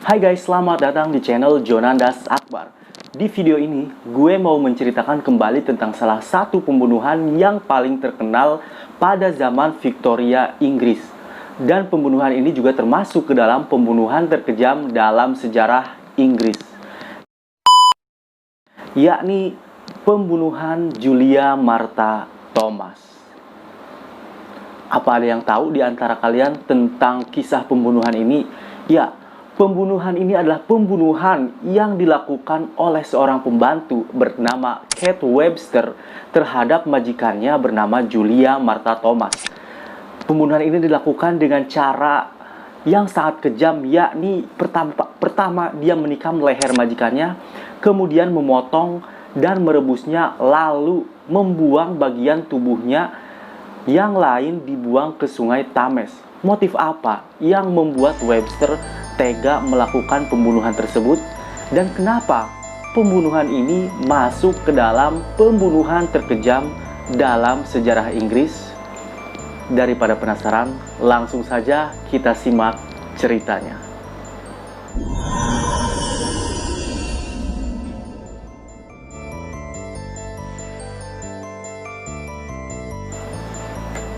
Hai guys, selamat datang di channel Jonandas Akbar. Di video ini, gue mau menceritakan kembali tentang salah satu pembunuhan yang paling terkenal pada zaman Victoria, Inggris. Dan pembunuhan ini juga termasuk ke dalam pembunuhan terkejam dalam sejarah Inggris, yakni pembunuhan Julia Martha Thomas. Apa ada yang tahu di antara kalian tentang kisah pembunuhan ini? Ya, pembunuhan ini adalah pembunuhan yang dilakukan oleh seorang pembantu bernama Kate Webster terhadap majikannya bernama Julia Martha Thomas. Pembunuhan ini dilakukan dengan cara yang sangat kejam, yakni pertama dia menikam leher majikannya, kemudian memotong dan merebusnya, lalu membuang bagian tubuhnya yang lain dibuang ke sungai Thames. Motif apa yang membuat Webster tega melakukan pembunuhan tersebut, dan kenapa pembunuhan ini masuk ke dalam pembunuhan terkejam dalam sejarah Inggris? Daripada penasaran, langsung saja kita simak ceritanya.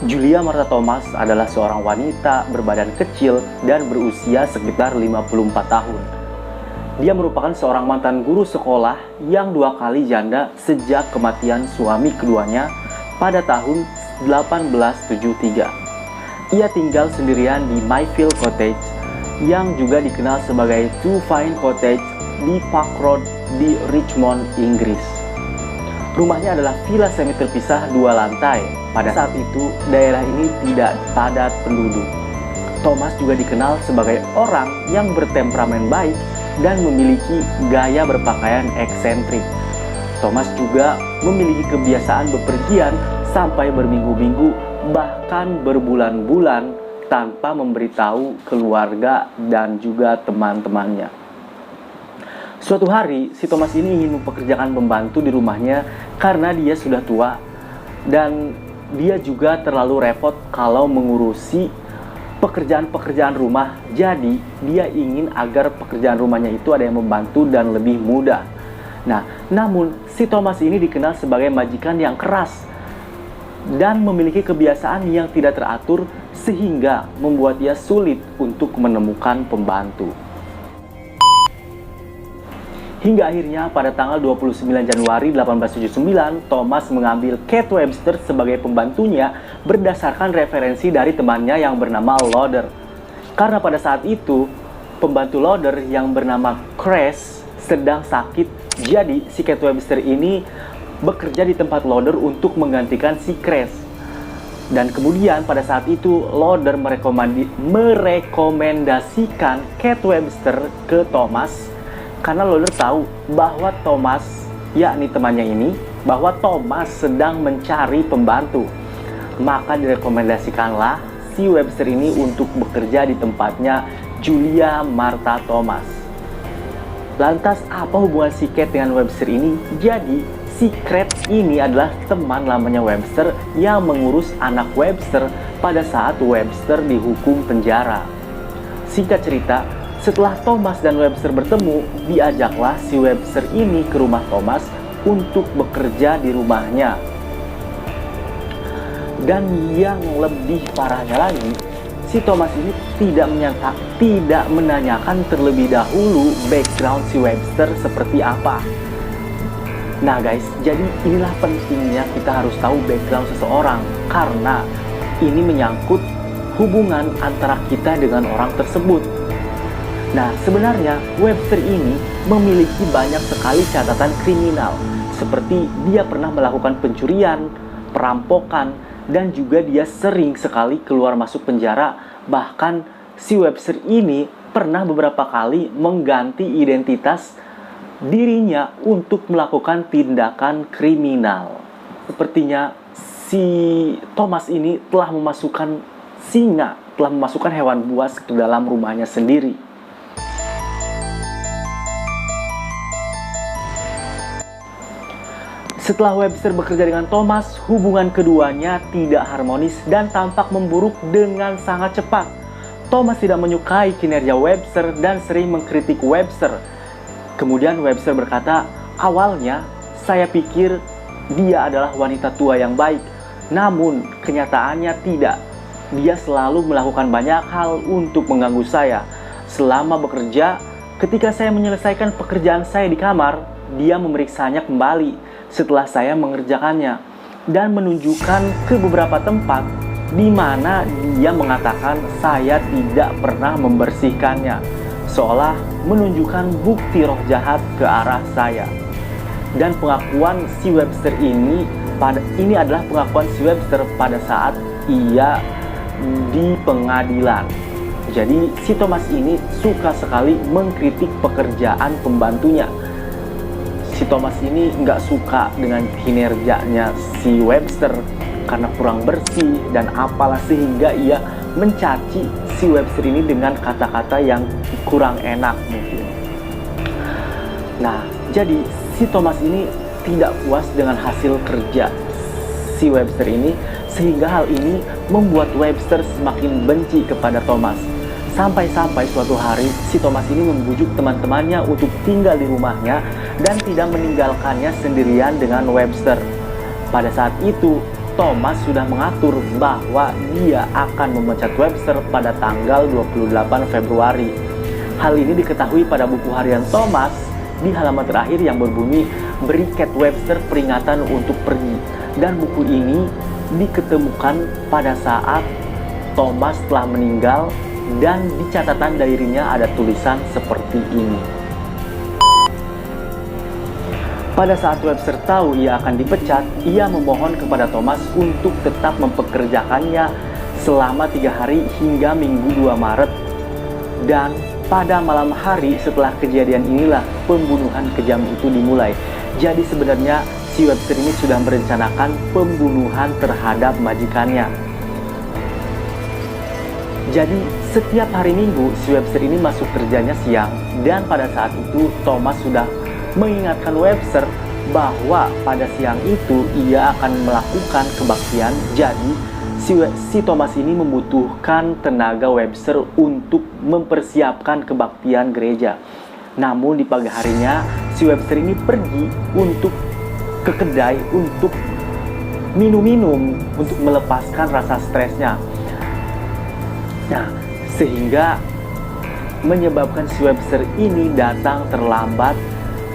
Julia Martha Thomas adalah seorang wanita berbadan kecil dan berusia sekitar 54 tahun. Dia merupakan seorang mantan guru sekolah yang 2 kali janda sejak kematian suami keduanya pada tahun 1873. Ia tinggal sendirian di Mayfield Cottage, yang juga dikenal sebagai Two Fine Cottage di Park Road di Richmond, Inggris. Rumahnya adalah villa semi terpisah 2 lantai. Pada saat itu, daerah ini tidak padat penduduk. Thomas juga dikenal sebagai orang yang bertemperamen baik dan memiliki gaya berpakaian eksentrik. Thomas juga memiliki kebiasaan bepergian sampai berminggu-minggu, bahkan berbulan-bulan tanpa memberitahu keluarga dan juga teman-temannya. Suatu hari, si Thomas ini ingin mempekerjakan pembantu di rumahnya karena dia sudah tua dan dia juga terlalu repot kalau mengurusi pekerjaan-pekerjaan rumah. Jadi, dia ingin agar pekerjaan rumahnya itu ada yang membantu dan lebih mudah. Nah, namun si Thomas ini dikenal sebagai majikan yang keras dan memiliki kebiasaan yang tidak teratur sehingga membuat ia sulit untuk menemukan pembantu. Hingga akhirnya pada tanggal 29 Januari 1879, Thomas mengambil Kate Webster sebagai pembantunya berdasarkan referensi dari temannya yang bernama Lauder. Karena pada saat itu, pembantu Lauder yang bernama Cres sedang sakit, jadi si Kate Webster ini bekerja di tempat Lauder untuk menggantikan si Cres. Dan kemudian pada saat itu Lauder merekomendasikan Kate Webster ke Thomas karena Lauder tahu bahwa Thomas, yakni temannya ini, bahwa Thomas sedang mencari pembantu. Maka direkomendasikanlah si Webster ini untuk bekerja di tempatnya Julia Martha Thomas. Lantas apa hubungan si Kate dengan Webster ini? Jadi si Kate ini adalah teman lamanya Webster yang mengurus anak Webster pada saat Webster dihukum penjara. Singkat cerita, setelah Thomas dan Webster bertemu, diajaklah si Webster ini ke rumah Thomas untuk bekerja di rumahnya. Dan yang lebih parahnya lagi, si Thomas ini tidak menanyakan terlebih dahulu background si Webster seperti apa. Nah guys, jadi inilah pentingnya kita harus tahu background seseorang, karena ini menyangkut hubungan antara kita dengan orang tersebut. Nah, sebenarnya Webster ini memiliki banyak sekali catatan kriminal, seperti dia pernah melakukan pencurian, perampokan, dan juga dia sering sekali keluar masuk penjara. Bahkan si Webster ini pernah beberapa kali mengganti identitas dirinya untuk melakukan tindakan kriminal. Sepertinya si Thomas ini telah memasukkan hewan buas ke dalam rumahnya sendiri. Setelah Webster bekerja dengan Thomas, hubungan keduanya tidak harmonis dan tampak memburuk dengan sangat cepat. Thomas tidak menyukai kinerja Webster dan sering mengkritik Webster. Kemudian Webster berkata, "Awalnya saya pikir dia adalah wanita tua yang baik, namun kenyataannya tidak. Dia selalu melakukan banyak hal untuk mengganggu saya. Selama bekerja, ketika saya menyelesaikan pekerjaan saya di kamar, dia memeriksanya kembali setelah saya mengerjakannya dan menunjukkan ke beberapa tempat di mana dia mengatakan saya tidak pernah membersihkannya, seolah menunjukkan bukti roh jahat ke arah saya." Dan pengakuan si Webster ini adalah pengakuan si Webster pada saat ia di pengadilan. Jadi si Thomas ini suka sekali mengkritik pekerjaan pembantunya. Si Thomas ini nggak suka dengan kinerjanya si Webster karena kurang bersih dan apalah, sehingga ia mencaci si Webster ini dengan kata-kata yang kurang enak mungkin. Nah, jadi si Thomas ini tidak puas dengan hasil kerja si Webster ini, sehingga hal ini membuat Webster semakin benci kepada Thomas. Sampai-sampai suatu hari si Thomas ini membujuk teman-temannya untuk tinggal di rumahnya dan tidak meninggalkannya sendirian dengan Webster. Pada saat itu, Thomas sudah mengatur bahwa dia akan memecat Webster pada tanggal 28 Februari. Hal ini diketahui pada buku harian Thomas di halaman terakhir yang berbunyi, "Beri Kate Webster peringatan untuk pergi." Dan buku ini diketemukan pada saat Thomas telah meninggal, dan di catatan diarinya ada tulisan seperti ini. Pada saat Webster tahu ia akan dipecat, ia memohon kepada Thomas untuk tetap mempekerjakannya selama 3 hari hingga Minggu 2 Maret. Dan pada malam hari setelah kejadian inilah pembunuhan kejam itu dimulai. Jadi sebenarnya si Webster ini sudah merencanakan pembunuhan terhadap majikannya. Jadi setiap hari Minggu si Webster ini masuk kerjanya siang, dan pada saat itu Thomas sudah mengingatkan Webster bahwa pada siang itu ia akan melakukan kebaktian. Jadi si Thomas ini membutuhkan tenaga Webster untuk mempersiapkan kebaktian gereja. Namun di pagi harinya si Webster ini pergi untuk ke kedai untuk minum-minum untuk melepaskan rasa stresnya. Nah, sehingga menyebabkan si Webster ini datang terlambat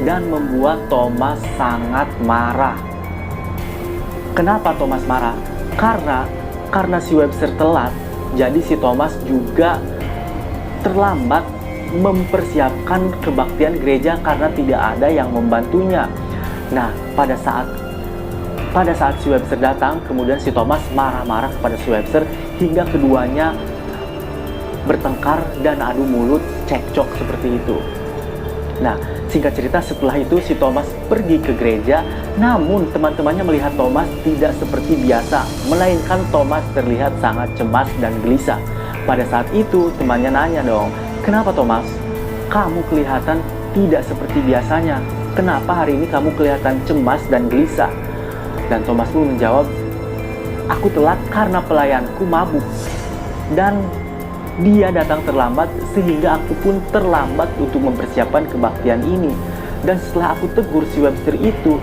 dan membuat Thomas sangat marah. Kenapa Thomas marah? Karena si Webster telat, jadi si Thomas juga terlambat mempersiapkan kebaktian gereja karena tidak ada yang membantunya. Nah, pada saat si Webster datang, kemudian si Thomas marah-marah kepada si Webster hingga keduanya bertengkar dan adu mulut, cekcok seperti itu. Nah, singkat cerita, setelah itu si Thomas pergi ke gereja, namun teman-temannya melihat Thomas tidak seperti biasa, melainkan Thomas terlihat sangat cemas dan gelisah. Pada saat itu temannya nanya dong, "Kenapa Thomas? Kamu kelihatan tidak seperti biasanya. Kenapa hari ini kamu kelihatan cemas dan gelisah?" Dan Thomas pun menjawab, "Aku telat karena pelayanku mabuk. Dan dia datang terlambat sehingga aku pun terlambat untuk mempersiapkan kebaktian ini. Dan setelah aku tegur si Webster itu,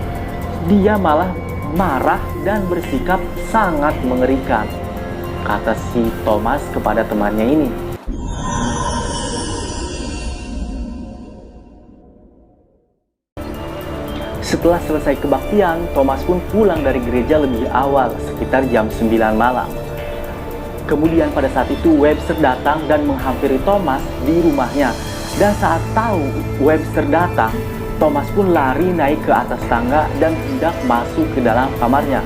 dia malah marah dan bersikap sangat mengerikan," kata si Thomas kepada temannya ini. Setelah selesai kebaktian, Thomas pun pulang dari gereja lebih awal, sekitar jam 9 malam. Kemudian pada saat itu Webster datang dan menghampiri Thomas di rumahnya. Dan saat tahu Webster datang, Thomas pun lari naik ke atas tangga dan hendak masuk ke dalam kamarnya.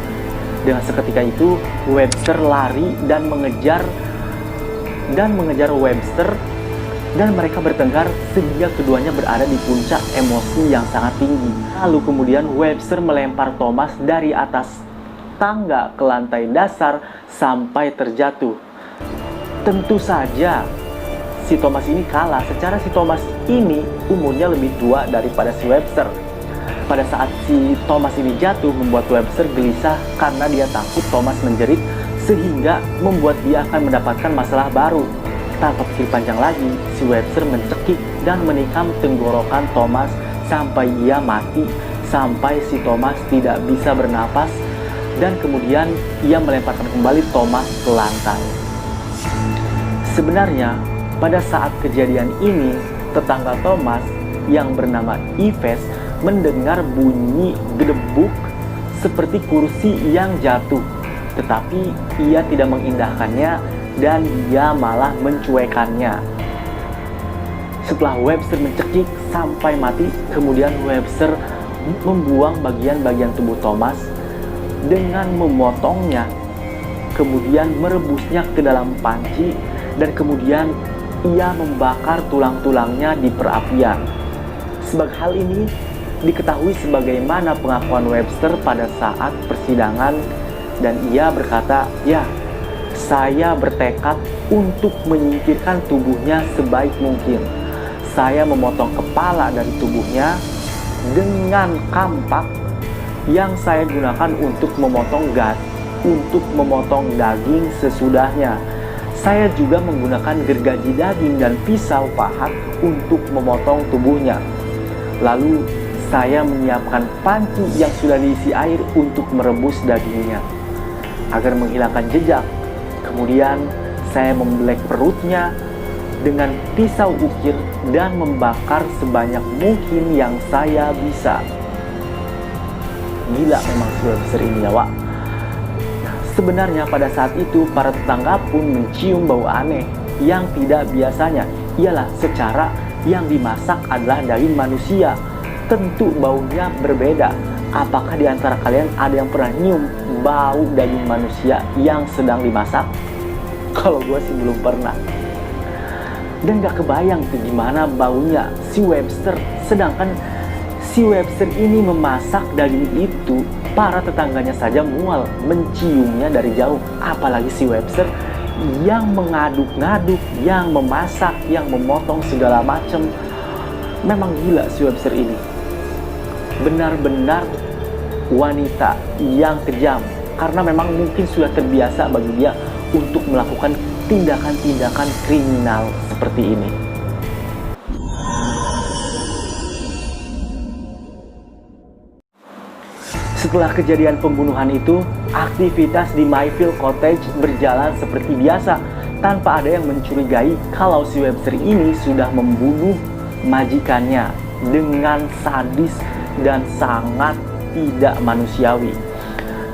Dengan seketika itu Webster lari dan mengejar Webster, dan mereka bertengkar sehingga keduanya berada di puncak emosi yang sangat tinggi. Lalu kemudian Webster melempar Thomas dari atas tangga ke lantai dasar sampai terjatuh. Tentu saja si Thomas ini kalah. Secara si Thomas ini umurnya lebih tua daripada si Webster. Pada saat si Thomas ini jatuh, membuat Webster gelisah karena dia takut Thomas menjerit sehingga membuat dia akan mendapatkan masalah baru. Tanpa pikir panjang lagi, si Webster mencekik dan menikam tenggorokan Thomas sampai ia mati, sampai si Thomas tidak bisa bernapas, dan kemudian ia melemparkan kembali Thomas ke lantai. Sebenarnya, pada saat kejadian ini, tetangga Thomas yang bernama Yves mendengar bunyi gedebuk seperti kursi yang jatuh, tetapi ia tidak mengindahkannya dan ia malah mencuekannya. Setelah Webster mencekik sampai mati, kemudian Webster membuang bagian-bagian tubuh Thomas dengan memotongnya, kemudian merebusnya ke dalam panci, dan kemudian ia membakar tulang-tulangnya di perapian. Sebagai hal ini diketahui sebagaimana pengakuan Webster pada saat persidangan, dan ia berkata, "Ya, saya bertekad untuk menyingkirkan tubuhnya sebaik mungkin. Saya memotong kepala dari tubuhnya dengan kampak yang saya gunakan untuk memotong daging sesudahnya. Saya juga menggunakan gergaji daging dan pisau pahat untuk memotong tubuhnya. Lalu saya menyiapkan panci yang sudah diisi air untuk merebus dagingnya agar menghilangkan jejak. Kemudian saya membelek perutnya dengan pisau ukir dan membakar sebanyak mungkin yang saya bisa." Gila memang si Webster ini ya, Wak. Nah, sebenarnya pada saat itu para tetangga pun mencium bau aneh yang tidak biasanya. Ialah secara yang dimasak adalah daging manusia. Tentu baunya berbeda. Apakah di antara kalian ada yang pernah nyium bau daging manusia yang sedang dimasak? Kalau gue sih belum pernah. Dan gak kebayang tuh gimana baunya si Webster. Sedangkan si Webster ini memasak daging itu, para tetangganya saja mual menciumnya dari jauh. Apalagi si Webster yang mengaduk-ngaduk, yang memasak, yang memotong segala macam. Memang gila si Webster ini. Benar-benar wanita yang kejam, karena memang mungkin sudah terbiasa bagi dia untuk melakukan tindakan-tindakan kriminal seperti ini. Setelah kejadian pembunuhan itu, aktivitas di Mayfield Cottage berjalan seperti biasa, tanpa ada yang mencurigai kalau si Webster ini sudah membunuh majikannya dengan sadis dan sangat tidak manusiawi.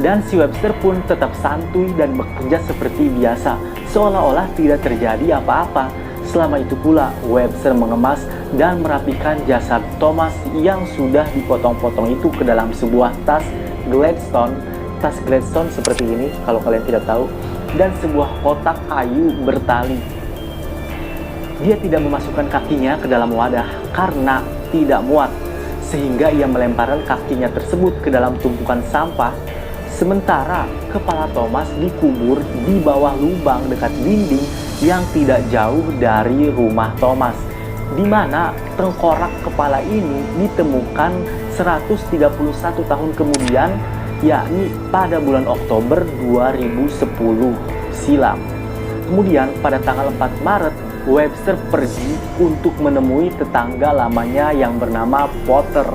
Dan si Webster pun tetap santuy dan bekerja seperti biasa, seolah-olah tidak terjadi apa-apa. Selama itu pula Webster mengemas dan merapikan jasad Thomas yang sudah dipotong-potong itu ke dalam sebuah tas Gladstone. Tas Gladstone seperti ini kalau kalian tidak tahu, dan sebuah kotak kayu bertali. Dia tidak memasukkan kakinya ke dalam wadah karena tidak muat, sehingga ia melemparkan kakinya tersebut ke dalam tumpukan sampah. Sementara kepala Thomas dikubur di bawah lubang dekat dinding yang tidak jauh dari rumah Thomas, di mana tengkorak kepala ini ditemukan 131 tahun kemudian, yakni pada bulan Oktober 2010 silam. Kemudian pada tanggal 4 Maret, Webster pergi untuk menemui tetangga lamanya yang bernama Potter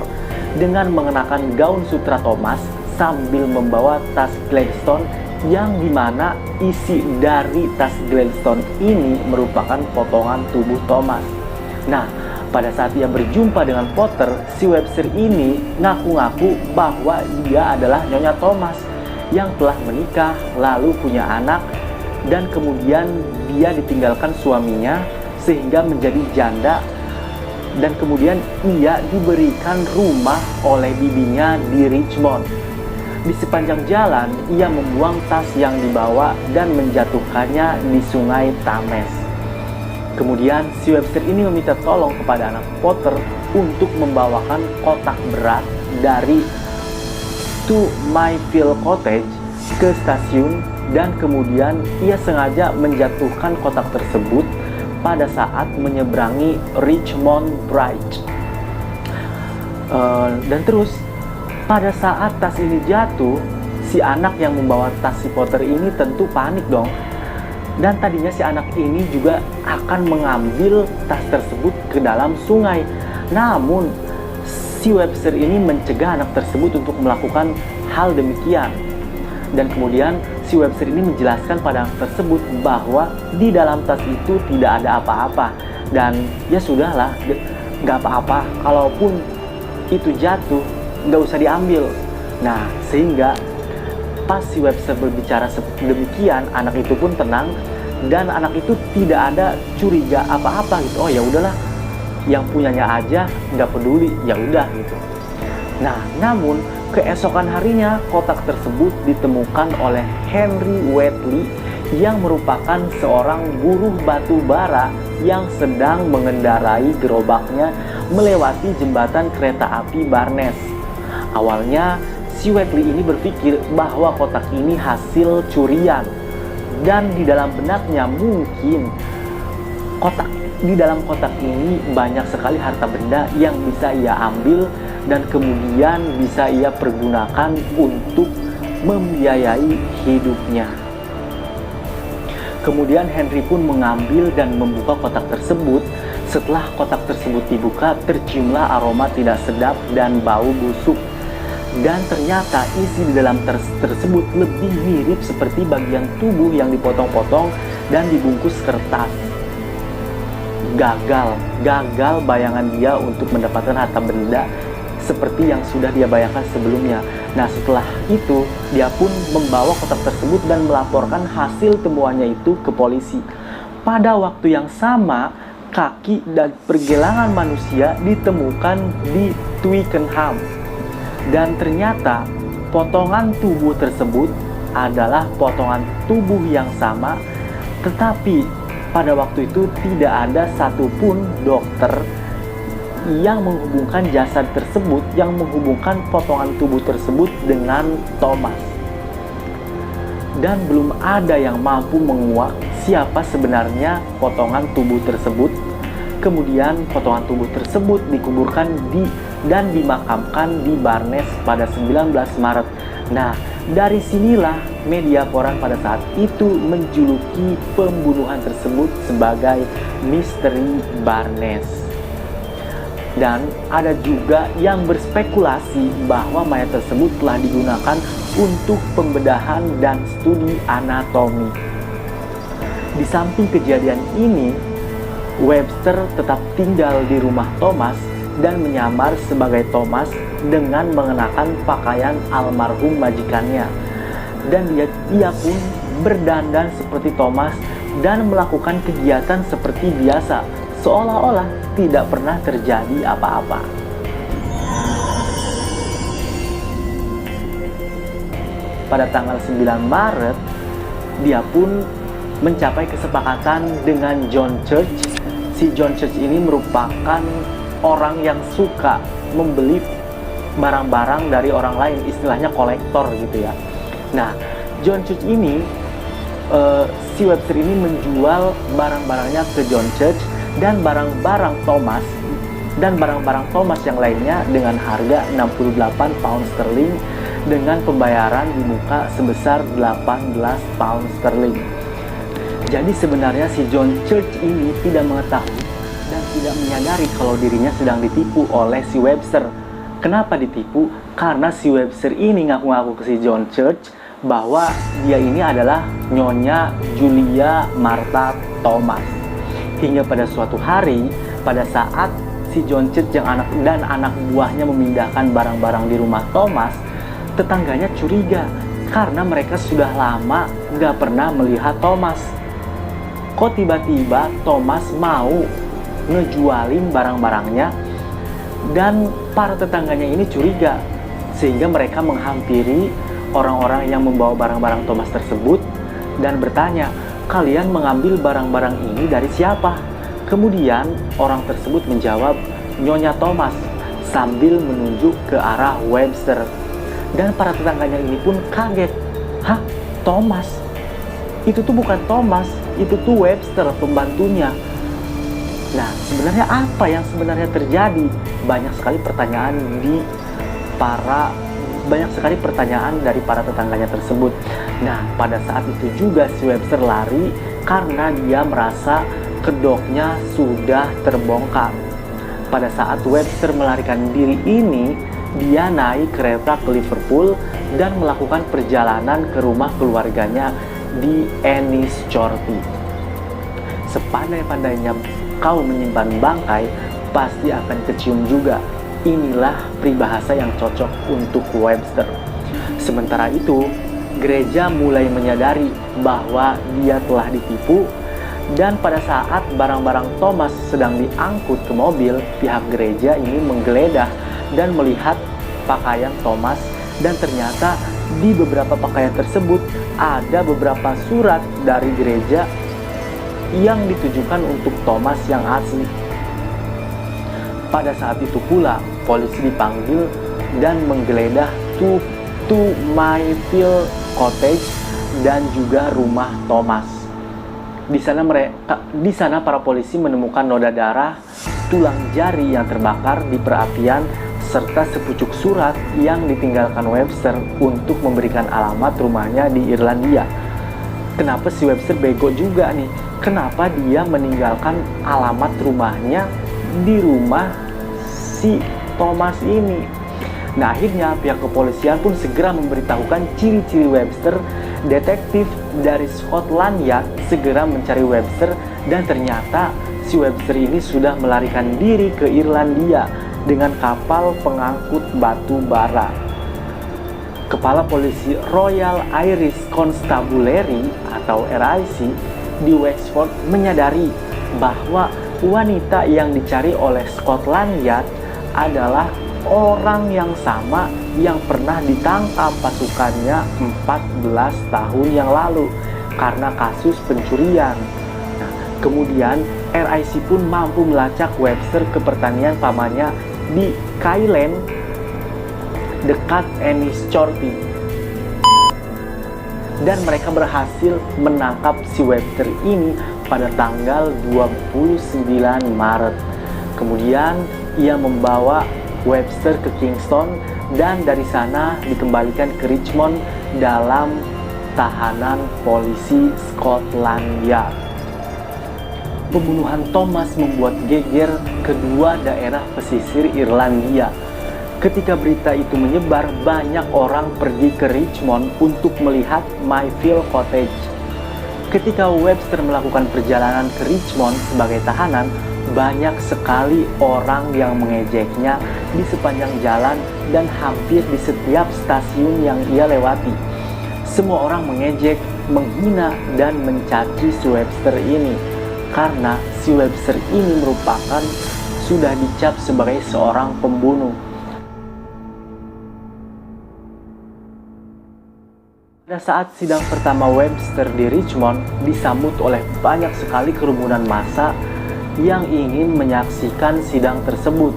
dengan mengenakan gaun sutra Thomas sambil membawa tas Gladstone, yang dimana isi dari tas Gladstone ini merupakan potongan tubuh Thomas. Nah, pada saat ia berjumpa dengan Potter, si Webster ini ngaku-ngaku bahwa dia adalah Nyonya Thomas yang telah menikah, lalu punya anak, dan kemudian dia ditinggalkan suaminya sehingga menjadi janda, dan kemudian ia diberikan rumah oleh bibinya di Richmond. Di sepanjang jalan, ia membuang tas yang dibawa dan menjatuhkannya di sungai Thames. Kemudian si Webster ini meminta tolong kepada anak Potter untuk membawakan kotak berat dari to Mayfield Cottage ke stasiun, dan kemudian ia sengaja menjatuhkan kotak tersebut pada saat menyeberangi Richmond Bridge. Dan terus pada saat tas ini jatuh, si anak yang membawa tas si Potter ini tentu panik dong. Dan tadinya si anak ini juga akan mengambil tas tersebut ke dalam sungai. Namun si Webster ini mencegah anak tersebut untuk melakukan hal demikian. Dan kemudian si Webster ini menjelaskan pada anak tersebut bahwa di dalam tas itu tidak ada apa-apa. Dan ya sudahlah, gak apa-apa, kalaupun itu jatuh, gak usah diambil. Nah, sehingga pas si Webster berbicara demikian, anak itu pun tenang dan anak itu tidak ada curiga apa-apa gitu. Oh ya udahlah, yang punyanya aja, nggak peduli, ya udah gitu. Nah, namun keesokan harinya kotak tersebut ditemukan oleh Henry Wheatley yang merupakan seorang buruh batu bara yang sedang mengendarai gerobaknya melewati jembatan kereta api Barnes. Awalnya si Wheatley ini berpikir bahwa kotak ini hasil curian, dan di dalam benaknya mungkin di dalam kotak ini banyak sekali harta benda yang bisa ia ambil dan kemudian bisa ia pergunakan untuk membiayai hidupnya. Kemudian Henry pun mengambil dan membuka kotak tersebut. Setelah kotak tersebut dibuka, terciumlah aroma tidak sedap dan bau busuk. Dan ternyata isi di dalam tersebut lebih mirip seperti bagian tubuh yang dipotong-potong dan dibungkus kertas. Gagal bayangan dia untuk mendapatkan harta benda seperti yang sudah dia bayangkan sebelumnya. Nah, setelah itu dia pun membawa kotak tersebut dan melaporkan hasil temuannya itu ke polisi. Pada waktu yang sama, kaki dan pergelangan manusia ditemukan di Twickenham. Dan ternyata potongan tubuh tersebut adalah potongan tubuh yang sama, tetapi pada waktu itu tidak ada satupun dokter yang menghubungkan jasad tersebut, yang menghubungkan potongan tubuh tersebut dengan Thomas. Dan belum ada yang mampu menguak siapa sebenarnya potongan tubuh tersebut. Kemudian potongan tubuh tersebut dikuburkan dan dimakamkan di Barnes pada 19 Maret. Nah, dari sinilah media koran pada saat itu menjuluki pembunuhan tersebut sebagai Misteri Barnes. Dan ada juga yang berspekulasi bahwa mayat tersebut telah digunakan untuk pembedahan dan studi anatomi. Di samping kejadian ini, Webster tetap tinggal di rumah Thomas dan menyamar sebagai Thomas dengan mengenakan pakaian almarhum majikannya. Dan dia pun berdandan seperti Thomas dan melakukan kegiatan seperti biasa, seolah-olah tidak pernah terjadi apa-apa. Pada tanggal 9 Maret, dia pun mencapai kesepakatan dengan John Church. Si John Church ini merupakan orang yang suka membeli barang-barang dari orang lain, istilahnya kolektor gitu ya. Nah, John Church ini, si Webster ini menjual barang-barangnya ke John Church dan barang-barang Thomas yang lainnya dengan harga 68 pound sterling dengan pembayaran di muka sebesar 18 pound sterling. Jadi sebenarnya si John Church ini tidak mengetahui dan tidak menyadari kalau dirinya sedang ditipu oleh si Webster. Kenapa ditipu? Karena si Webster ini ngaku-ngaku ke si John Church bahwa dia ini adalah Nyonya Julia Martha Thomas. Hingga pada suatu hari, pada saat si John Church dan anak buahnya memindahkan barang-barang di rumah Thomas, tetangganya curiga karena mereka sudah lama gak pernah melihat Thomas. Kok tiba-tiba Thomas mau ngejualin barang-barangnya, dan para tetangganya ini curiga sehingga mereka menghampiri orang-orang yang membawa barang-barang Thomas tersebut dan bertanya, "Kalian mengambil barang-barang ini dari siapa?" Kemudian orang tersebut menjawab, "Nyonya Thomas," sambil menunjuk ke arah Webster. Dan para tetangganya ini pun kaget. "Hah? Thomas? Itu tuh bukan Thomas, itu tuh Webster, pembantunya." Nah, sebenarnya apa yang sebenarnya terjadi? Banyak sekali pertanyaan di para banyak sekali pertanyaan dari para tetangganya tersebut. Nah, pada saat itu juga si Webster lari karena dia merasa kedoknya sudah terbongkar. Pada saat Webster melarikan diri ini, dia naik kereta ke Liverpool dan melakukan perjalanan ke rumah keluarganya di Enniscorthy. Sepandai-pandainya kau menyimpan bangkai, pasti akan kecium juga. Inilah peribahasa yang cocok untuk Webster. Sementara itu, gereja mulai menyadari bahwa dia telah ditipu, dan pada saat barang-barang Thomas sedang diangkut ke mobil, pihak gereja ini menggeledah dan melihat pakaian Thomas, dan ternyata di beberapa pakaian tersebut ada beberapa surat dari gereja yang ditujukan untuk Thomas yang asli. Pada saat itu pula polisi dipanggil dan menggeledah to Mayfield Cottage dan juga rumah Thomas. Di sana para polisi menemukan noda darah, tulang jari yang terbakar di perapian, serta sepucuk surat yang ditinggalkan Webster untuk memberikan alamat rumahnya di Irlandia. Kenapa si Webster bego juga nih? Kenapa dia meninggalkan alamat rumahnya di rumah si Thomas ini? Nah, akhirnya pihak kepolisian pun segera memberitahukan ciri-ciri Webster. Detektif dari Scotland Yard segera mencari Webster, dan ternyata si Webster ini sudah melarikan diri ke Irlandia dengan kapal pengangkut batu bara. Kepala polisi Royal Irish Constabulary atau RIC di Wexford menyadari bahwa wanita yang dicari oleh Scotland Yard adalah orang yang sama yang pernah ditangkap pasukannya 14 tahun yang lalu karena kasus pencurian. Nah, kemudian RIC pun mampu melacak Webster ke pertanian pamannya di Kayland dekat Enniscorthy, dan mereka berhasil menangkap si Webster ini pada tanggal 29 Maret. Kemudian ia membawa Webster ke Kingston dan dari sana dikembalikan ke Richmond dalam tahanan polisi Scotland Yard. Pembunuhan Thomas membuat geger kedua daerah pesisir Irlandia. Ketika berita itu menyebar, banyak orang pergi ke Richmond untuk melihat Mayfield Cottage. Ketika Webster melakukan perjalanan ke Richmond sebagai tahanan, banyak sekali orang yang mengejeknya di sepanjang jalan dan hampir di setiap stasiun yang ia lewati. Semua orang mengejek, menghina, dan mencaci si Webster ini karena si Webster ini merupakan sudah dicap sebagai seorang pembunuh. Pada saat sidang pertama Webster di Richmond disambut oleh banyak sekali kerumunan massa yang ingin menyaksikan sidang tersebut.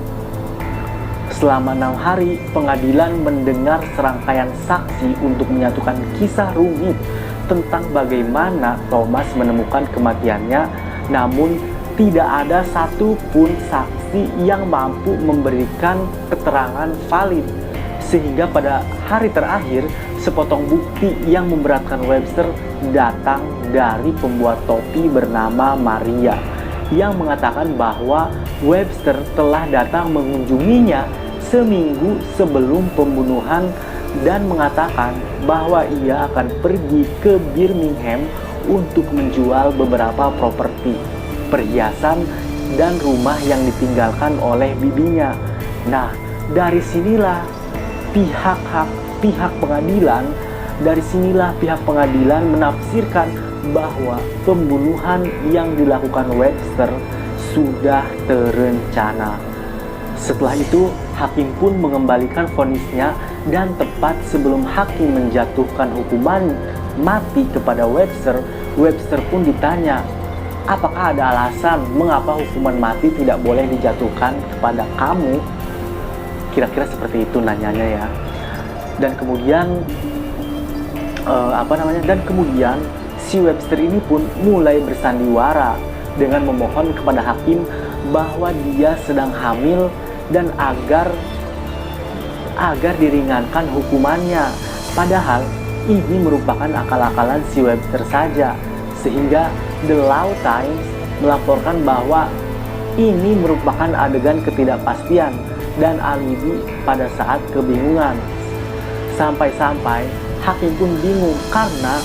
Selama 6 hari, pengadilan mendengar serangkaian saksi untuk menyatukan kisah rumit tentang bagaimana Thomas menemukan kematiannya, namun tidak ada satupun saksi yang mampu memberikan keterangan valid. Sehingga pada hari terakhir, sepotong bukti yang memberatkan Webster datang dari pembuat topi bernama Maria, yang mengatakan bahwa Webster telah datang mengunjunginya seminggu sebelum pembunuhan dan mengatakan bahwa ia akan pergi ke Birmingham untuk menjual beberapa properti, perhiasan, dan rumah yang ditinggalkan oleh bibinya. Nah, dari sinilah pihak pengadilan menafsirkan bahwa pembunuhan yang dilakukan Webster sudah terencana. Setelah itu, hakim pun mengembalikan vonisnya, dan tepat sebelum hakim menjatuhkan hukuman mati kepada Webster, Webster pun ditanya, apakah ada alasan mengapa hukuman mati tidak boleh dijatuhkan kepada kamu? Kira-kira seperti itu nanyanya ya. Dan kemudian si Webster ini pun mulai bersandiwara dengan memohon kepada hakim bahwa dia sedang hamil dan agar agar diringankan hukumannya. Padahal ini merupakan akal-akalan si Webster saja, sehingga The Law Times melaporkan bahwa ini merupakan adegan ketidakpastian dan alibi pada saat kebingungan. Sampai-sampai hakim pun bingung karena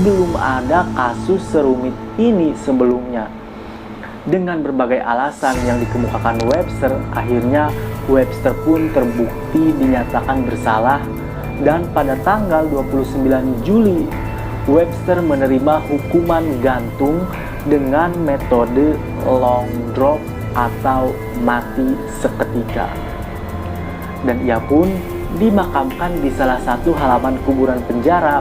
belum ada kasus serumit ini sebelumnya. Dengan berbagai alasan yang dikemukakan Webster, akhirnya Webster pun terbukti dinyatakan bersalah, dan pada tanggal 29 Juli Webster menerima hukuman gantung dengan metode long drop atau mati seketika. Dan ia pun dimakamkan di salah satu halaman kuburan penjara.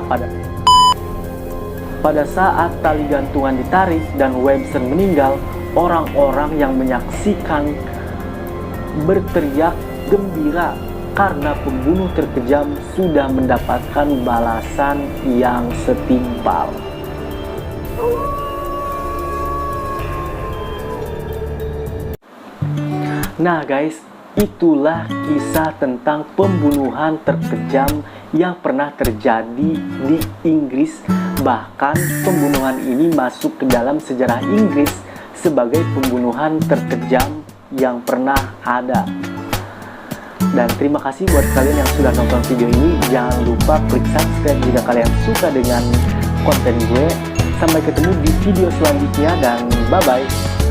Pada saat tali gantungan ditarik dan Webster meninggal, orang-orang yang menyaksikan berteriak gembira karena pembunuh terkejam sudah mendapatkan balasan yang setimpal. Nah guys, itulah kisah tentang pembunuhan terkejam yang pernah terjadi di Inggris. Bahkan pembunuhan ini masuk ke dalam sejarah Inggris sebagai pembunuhan terkejam yang pernah ada. Dan terima kasih buat kalian yang sudah nonton video ini. Jangan lupa klik subscribe jika kalian suka dengan konten gue. Sampai ketemu di video selanjutnya dan bye-bye.